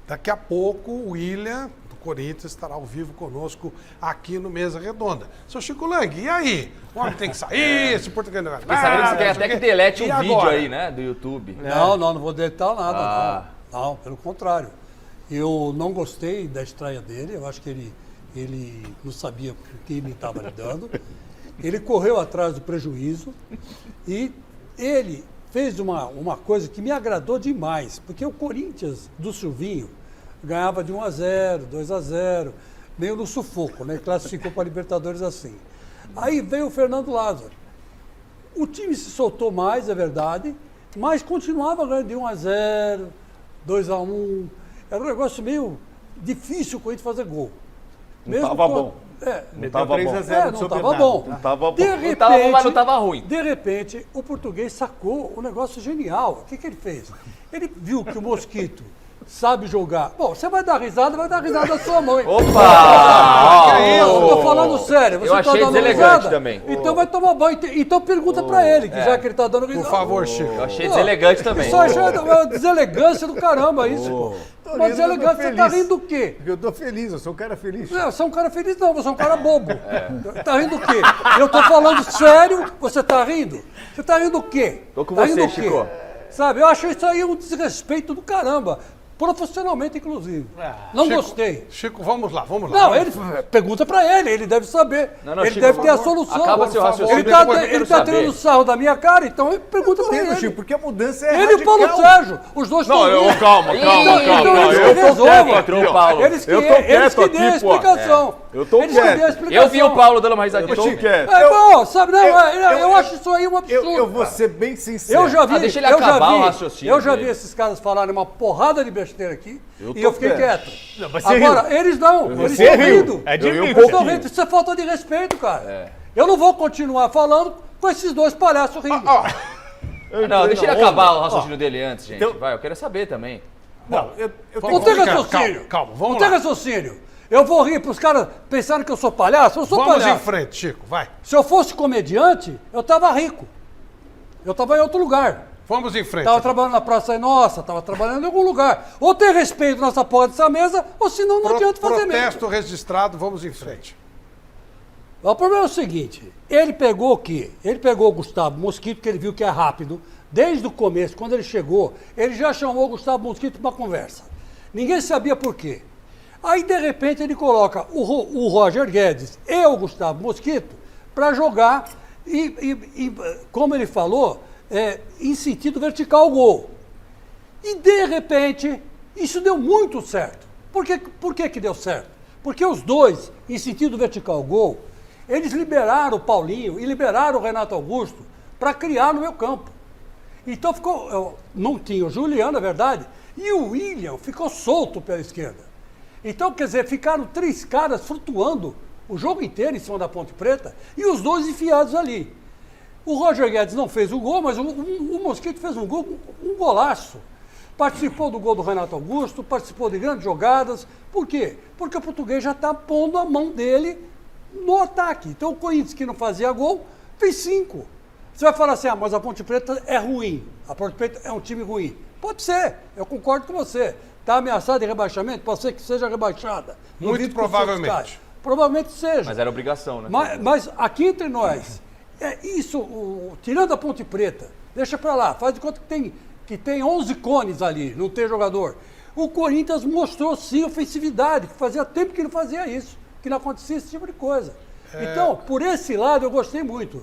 Daqui a pouco o William, do Corinthians, estará ao vivo conosco aqui no Mesa Redonda. Seu Chico Lang, e aí? O homem tem que sair, esse português não vai Fiquei sabendo que você quer até que delete E um vídeo agora? aí, né, do YouTube. Não vou deletar nada, não, pelo contrário. Eu não gostei da estreia dele, eu acho que ele não sabia por que ele estava lidando. Ele correu atrás do prejuízo e ele fez uma coisa que me agradou demais, porque o Corinthians do Silvinho ganhava de 1-0, 2-0, meio no sufoco, né? Classificou para a Libertadores assim. Aí veio o Fernando Lázaro. O time se soltou mais, é verdade, mas continuava ganhando de 1-0, 2-1. Era um negócio meio difícil o Corinthians fazer gol. Não estava bom. Meteu tava 3 bom. a 0 Não estava bom. Não tava bom. De repente, Não tava bom, mas não tava ruim. De repente, o português sacou um negócio genial. O que ele fez? Ele viu que o Mosquito sabe jogar. Bom, você vai dar risada da sua mãe. Opa! Eu tô falando sério. Você Eu achei tá dando deselegante risada? também. Então vai tomar banho. Então pergunta pra ele, que já que ele tá dando risada. Por favor, Chico. Eu achei deselegante também. Isso aí é uma deselegância do caramba, isso, pô. Uma deselegância, você tá rindo do quê? Porque eu tô feliz, eu sou um cara feliz. Não, você é um cara feliz, não, você é um cara bobo. Tá rindo do quê? Eu tô falando sério, você tá rindo? Você tá rindo do quê? Tô com tá você, rindo do quê? Chico. Sabe, eu acho isso aí um desrespeito do caramba. Profissionalmente, inclusive. Não Chico, gostei. Chico, vamos lá. Não, ele pergunta pra ele deve saber. Não, ele Chico, deve ter a por favor, solução. acaba seu raciocínio, Ele tá, depois eu quero ele tá saber. tirando sarro da minha cara, então ele pergunta pra ele. Chico, porque a mudança é Ele e o Paulo radical. Sérgio, os dois estão rindo. Calma. Então Eu eles tô resolvem. quieto aqui, ó. Paulo. Eles que, Eu tô eles quieto que dêem a aqui, pô. explicação. Eu tô Eles que dêem a quieto. explicação. Eu vi o Paulo dando uma risadinha. Eu tô quieto. É bom, sabe, não, eu acho isso aí um absurdo. Eu vou ser bem sincero. Eu já vi, deixa ele eu já acabar o vi, raciocínio eu já vi dele. esses caras falarem uma porrada de besteira aqui Eu e tô eu fiquei quieto. quieto. Não, mas você Agora, riu. eles não, eles Você estão riu. rindo. É de Eu ia mim, um Eles estão pouquinho. rindo, isso é falta de respeito, cara. Eu não vou continuar falando com esses dois palhaços rindo. Não, deixa ele acabar o raciocínio dele antes, gente. Então- Vai, eu quero saber também. Não, eu Não tem Calma, raciocínio. calma, vamos não tem lá. raciocínio. Eu vou rir para os caras pensarem que eu sou palhaço. Eu sou Vamos em palhaço. frente, Chico, vai. Se eu fosse comediante, eu tava rico. Eu tava em outro lugar. Vamos em frente. Tava trabalhando na Praça é Nossa, tava trabalhando em algum lugar. Ou tem respeito nessa porra dessa mesa, ou senão não adianta fazer mesmo. Protesto registrado, vamos em frente. O problema é o seguinte, ele pegou o quê? Ele pegou o Gustavo Mosquito, que ele viu que é rápido. Desde o começo, quando ele chegou, ele já chamou o Gustavo Mosquito para uma conversa. Ninguém sabia por quê. Aí, de repente, ele coloca o Roger Guedes e o Gustavo Mosquito para jogar e, como ele falou, em sentido vertical o gol. E, de repente, isso deu muito certo. Por que deu certo? Porque os dois, em sentido vertical o gol, eles liberaram o Paulinho e liberaram o Renato Augusto para criar no meio campo. Então não tinha o Juliano, é verdade, e o William ficou solto pela esquerda. Então, quer dizer, ficaram 3 caras flutuando o jogo inteiro em cima da Ponte Preta e os dois enfiados ali. O Roger Guedes não fez o gol, mas o Mosquito fez um gol, um golaço. Participou do gol do Renato Augusto, participou de grandes jogadas. Por quê? Porque o português já está pondo a mão dele no ataque. Então o Corinthians, que não fazia gol, fez 5. Você vai falar assim, mas a Ponte Preta é ruim. A Ponte Preta é um time ruim. Pode ser, eu concordo com você. Está ameaçada de rebaixamento? Pode ser que seja rebaixada. Muito Duvido que o provavelmente. Santos caia. Provavelmente seja. Mas era obrigação, né? Mas aqui entre nós, tirando a Ponte Preta, deixa pra lá, faz de conta que tem 11 cones ali, não tem jogador. O Corinthians mostrou sim ofensividade, que fazia tempo que não fazia isso, que não acontecia esse tipo de coisa. Então, por esse lado eu gostei muito.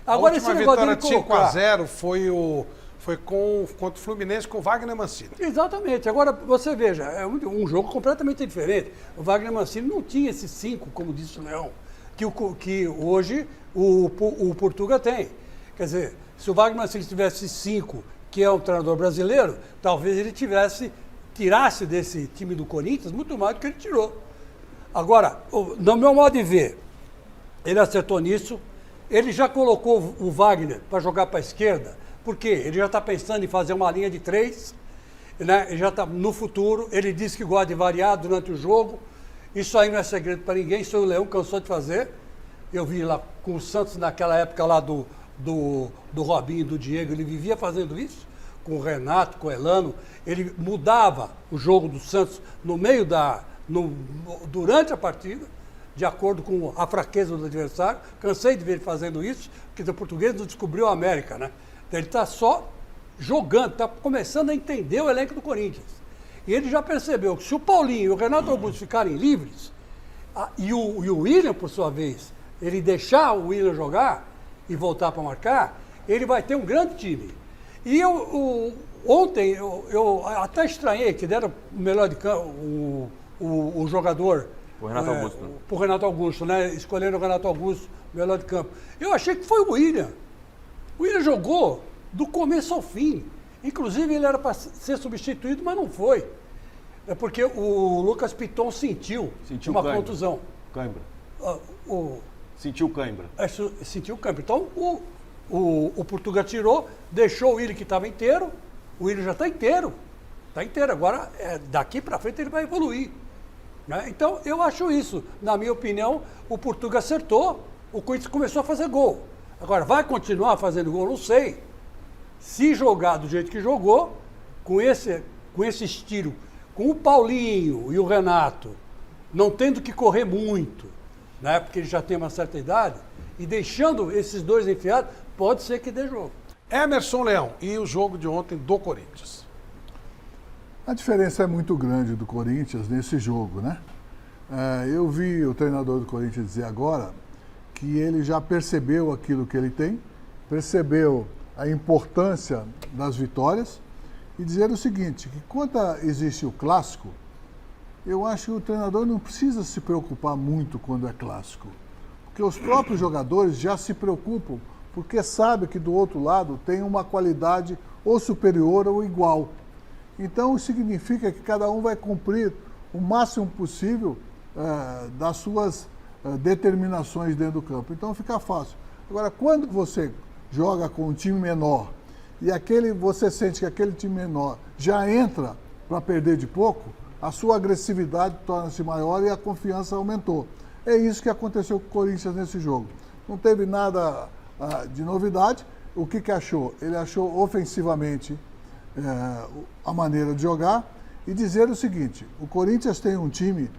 Agora A última esse negócio vitória dele colocar... 5-0 foi contra o Fluminense com o Wagner Mancini. Exatamente. Agora, você veja, é um jogo completamente diferente. O Wagner Mancini não tinha esses 5, como disse o Leão, que hoje o Portuga tem. Quer dizer, se o Wagner Mancini tivesse 5, que é um treinador brasileiro, talvez ele tirasse desse time do Corinthians muito mais do que ele tirou. Agora, no meu modo de ver, ele acertou nisso, ele já colocou o Wagner para jogar para a esquerda, porque ele já está pensando em fazer uma linha de 3, né? Ele já está no futuro, ele disse que gosta de variar durante o jogo, isso aí não é segredo para ninguém, isso o Leão cansou de fazer. Eu vi lá com o Santos naquela época lá do Robinho e do Diego, ele vivia fazendo isso. com o Renato, com o Elano, ele mudava o jogo do Santos durante a partida, de acordo com a fraqueza do adversário. Cansei de ver ele fazendo isso, porque o português não descobriu a América, né? Então, ele está só jogando, está começando a entender o elenco do Corinthians. E ele já percebeu que se o Paulinho e o Renato Augusto ficarem livres, e o William, por sua vez, ele deixar o William jogar e voltar para marcar, ele vai ter um grande time. E ontem eu até estranhei que deram o melhor de campo, o jogador. O Renato Augusto. Pro Renato Augusto, né? Escolhendo o Renato Augusto, melhor de campo. Eu achei que foi o William. O William jogou do começo ao fim. Inclusive, ele era para ser substituído, mas não foi. É porque o Lucas Piton sentiu uma cãibra. contusão. Cãibra. O, Sentiu cãibra. sentiu o campo. Então, o Portuga tirou, deixou o Willian que estava inteiro. O Willian já está inteiro. Está inteiro. Agora, daqui para frente, ele vai evoluir. Né? Então, eu acho isso. Na minha opinião, o Portuga acertou. O Corinthians começou a fazer gol. Agora, vai continuar fazendo gol? Não sei. Se jogar do jeito que jogou, com esse estilo, com o Paulinho e o Renato, não tendo que correr muito, né, porque ele já tem uma certa idade, e deixando esses dois enfiados, pode ser que dê jogo. Emerson Leão, e o jogo de ontem do Corinthians? A diferença é muito grande do Corinthians nesse jogo, né? Eu vi o treinador do Corinthians dizer agora que ele já percebeu aquilo que ele tem, percebeu a importância das vitórias e dizer o seguinte, que quando existe o clássico, eu acho que o treinador não precisa se preocupar muito quando é clássico, porque os próprios jogadores já se preocupam, porque sabe que do outro lado tem uma qualidade ou superior ou igual. Então, isso significa que cada um vai cumprir o máximo possível das suas determinações dentro do campo. Então, fica fácil. Agora, quando você joga com um time menor e você sente que aquele time menor já entra para perder de pouco, a sua agressividade torna-se maior e a confiança aumentou. É isso que aconteceu com o Corinthians nesse jogo. Não teve nada de novidade. O que achou? Ele achou ofensivamente a maneira de jogar e dizer o seguinte, o Corinthians tem um time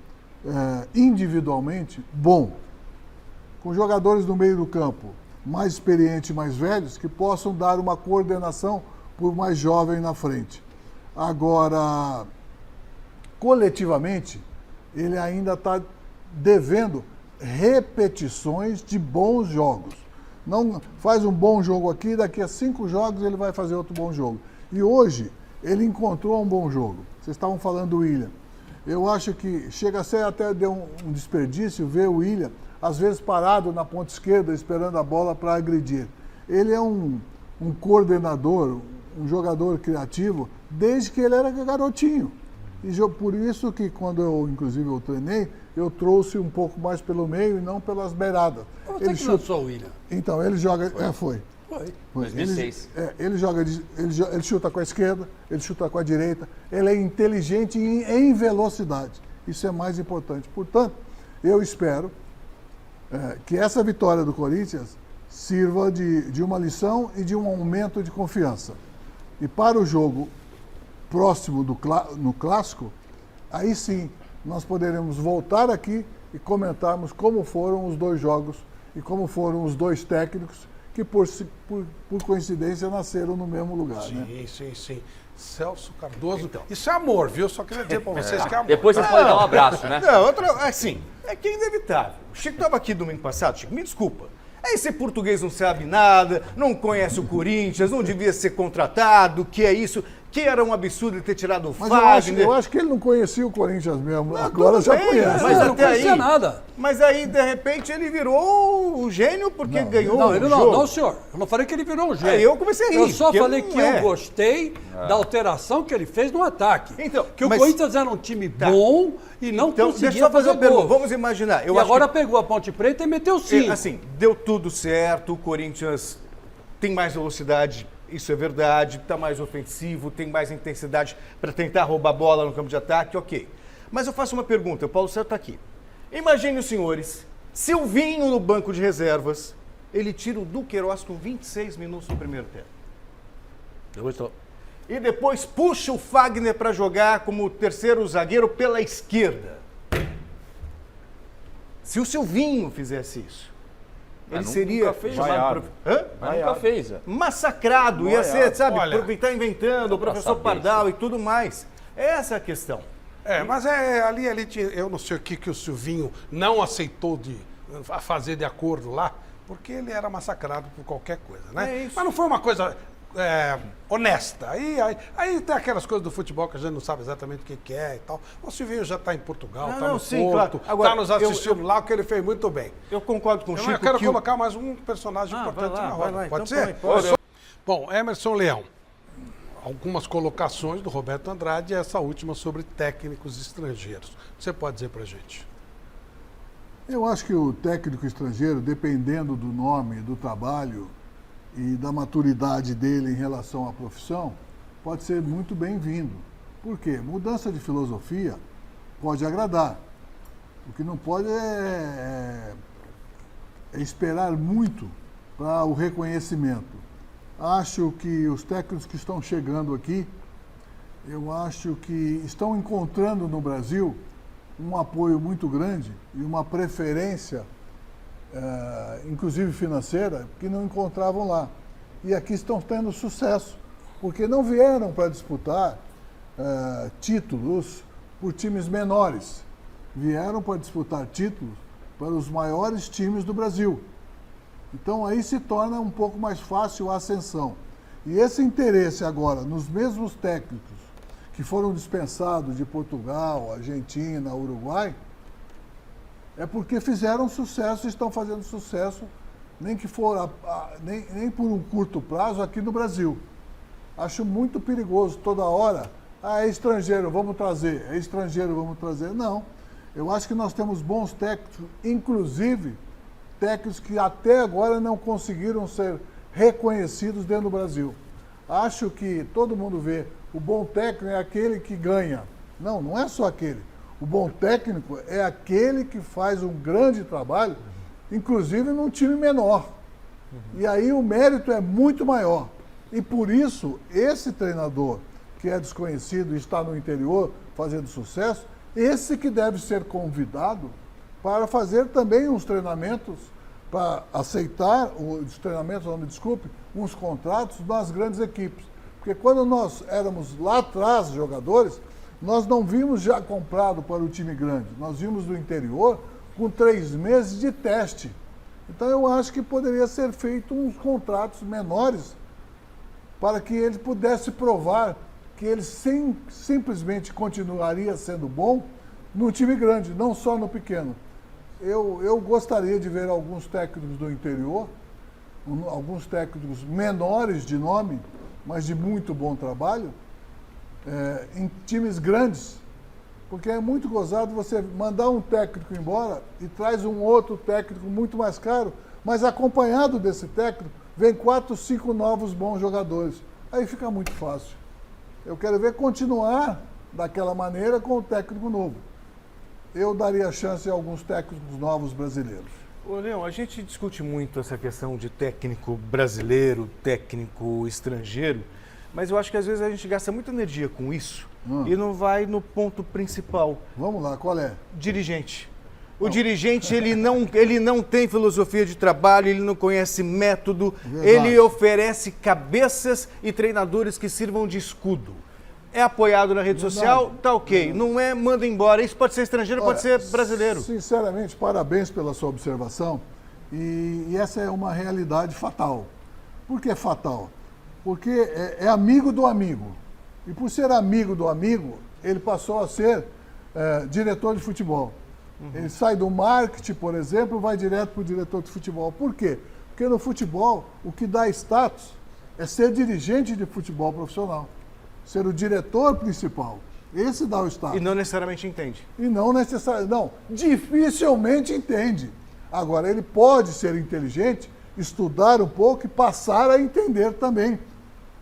individualmente bom, com jogadores no meio do campo mais experientes, mais velhos, que possam dar uma coordenação por mais jovem na frente. Agora, coletivamente, ele ainda está devendo repetições de bons jogos. Não faz um bom jogo aqui, daqui a 5 jogos ele vai fazer outro bom jogo. E hoje ele encontrou um bom jogo. Vocês estavam falando do William. Eu acho que chega a ser até um desperdício ver o William, às vezes parado na ponta esquerda, esperando a bola para agredir. Ele é um coordenador, um jogador criativo, desde que ele era garotinho. E por isso que quando eu treinei, eu trouxe um pouco mais pelo meio e não pelas beiradas. Você que lançou o William? Então, ele joga... Foi. 2006. Ele chuta com a esquerda, ele chuta com a direita, ele é inteligente em velocidade. Isso é mais importante. Portanto, eu espero que essa vitória do Corinthians sirva de uma lição e de um aumento de confiança. E para o jogo próximo no Clássico, aí sim nós poderemos voltar aqui e comentarmos como foram os dois jogos e como foram os dois técnicos que, por coincidência, nasceram no mesmo lugar. Sim, né? sim. Celso Cardoso. Então. Isso é amor, viu? Só queria dizer para vocês que é amor. Depois vocês podem dar um abraço, né? Não, assim, é que é inevitável. O Chico estava aqui domingo passado, Chico, me desculpa. Esse português não sabe nada, não conhece o Corinthians, não devia ser contratado, que é isso, que era um absurdo ele ter tirado o Fagner. Eu acho que ele não conhecia o Corinthians mesmo, agora já conhece. Mas não até conhecia aí, nada. Mas aí, de repente, ele virou o gênio porque ganhou Não, o ele jogo. não, senhor. Eu não falei que ele virou um gênio. Aí eu comecei a rir. Eu só porque falei não que eu gostei da alteração que ele fez no ataque. Então, que o mas- Corinthians era um time bom e não Então, conseguia deixa eu fazer fazer uma pergunta. gol. Vamos imaginar. Eu E acho agora que, pegou a Ponte Preta e meteu 5. assim, deu tudo certo, o Corinthians tem mais velocidade, isso é verdade, está mais ofensivo, tem mais intensidade para tentar roubar a bola no campo de ataque, ok. Mas eu faço uma pergunta, o Paulo César está aqui. Imagine os senhores, Silvinho no banco de reservas, ele tira o Duqueiroz com 26 minutos no primeiro tempo. e depois puxa o Fagner para jogar como terceiro zagueiro pela esquerda. Se o Silvinho fizesse isso, ele seria nunca fez, chamado Mas nunca fez. massacrado, ia ser, sabe, Olha, tá inventando, o professor saber Pardal e tudo mais. Essa é a questão. Mas ali tinha, eu não sei o que o Silvinho não aceitou de fazer de acordo lá, porque ele era massacrado por qualquer coisa, né? É isso. Mas não foi uma coisa honesta. Aí tem aquelas coisas do futebol que a gente não sabe exatamente o que é e tal. O Silvinho já está em Portugal, está no sim, Porto, claro. Agora, está nos assistindo lá, o que ele fez muito bem. Eu concordo com o Chico. Eu quero que colocar mais um personagem importante na roda. vai lá, Pode então ser? põe. Bom, Emerson Leão. Algumas colocações do Roberto Andrade e essa última sobre técnicos estrangeiros. Você pode dizer pra gente? Eu acho que o técnico estrangeiro, dependendo do nome, do trabalho e da maturidade dele em relação à profissão, pode ser muito bem-vindo. Por quê? Mudança de filosofia pode agradar. O que não pode é esperar muito para o reconhecimento. Acho que os técnicos que estão chegando aqui, eu acho que estão encontrando no Brasil um apoio muito grande e uma preferência, inclusive financeira, que não encontravam lá. E aqui estão tendo sucesso, porque não vieram para disputar títulos por times menores, vieram para disputar títulos para os maiores times do Brasil. Então aí se torna um pouco mais fácil a ascensão. E esse interesse agora nos mesmos técnicos que foram dispensados de Portugal, Argentina, Uruguai, é porque fizeram sucesso e estão fazendo sucesso, nem que for nem por um curto prazo aqui no Brasil. Acho muito perigoso toda hora, é estrangeiro, vamos trazer, é estrangeiro, vamos trazer. Não, eu acho que nós temos bons técnicos, inclusive técnicos que até agora não conseguiram ser reconhecidos dentro do Brasil. Acho que todo mundo vê, o bom técnico é aquele que ganha. Não, não é só aquele. O bom técnico é aquele que faz um grande trabalho, inclusive num time menor. E aí o mérito é muito maior. E por isso, esse treinador que é desconhecido e está no interior fazendo sucesso, esse que deve ser convidado para fazer também uns treinamentos, para aceitar os treinamentos, não me desculpe, uns contratos nas grandes equipes. Porque quando nós éramos lá atrás jogadores, nós não vimos já comprado para o time grande, nós vimos do interior com 3 meses de teste. Então eu acho que poderia ser feito uns contratos menores para que ele pudesse provar que ele simplesmente continuaria sendo bom no time grande, não só no pequeno. Eu gostaria de ver alguns técnicos do interior, alguns técnicos menores de nome, mas de muito bom trabalho, em times grandes, porque é muito gozado você mandar um técnico embora e traz um outro técnico muito mais caro, mas acompanhado desse técnico vem 4, 5 novos bons jogadores. Aí fica muito fácil. Eu quero ver continuar daquela maneira com o técnico novo. Eu daria chance a alguns técnicos novos brasileiros. Ô, Leão, a gente discute muito essa questão de técnico brasileiro, técnico estrangeiro, mas eu acho que às vezes a gente gasta muita energia com isso e não vai no ponto principal. Vamos lá, qual é? Dirigente. O dirigente, ele não tem filosofia de trabalho, ele não conhece método, ele oferece cabeças e treinadores que sirvam de escudo. É apoiado na rede social, tá ok. Não é, manda embora. Isso pode ser estrangeiro, pode ser brasileiro. Sinceramente, parabéns pela sua observação. E essa é uma realidade fatal. Por que fatal? Porque é amigo do amigo. E por ser amigo do amigo, ele passou a ser diretor de futebol. Ele sai do marketing, por exemplo, vai direto para o diretor de futebol. Por quê? Porque no futebol, o que dá status é ser dirigente de futebol profissional. Ser o diretor principal. Esse dá o status. E não necessariamente entende. E não necessariamente. Não, dificilmente entende. Agora, ele pode ser inteligente, estudar um pouco e passar a entender também.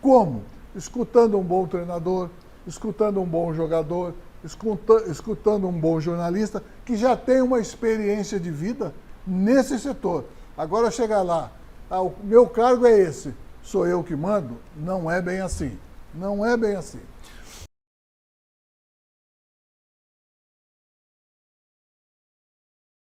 Como? Escutando um bom treinador, escutando um bom jogador, escutando um bom jornalista que já tem uma experiência de vida nesse setor. Agora chegar lá, o meu cargo é esse, sou eu que mando? Não é bem assim. Não é bem assim.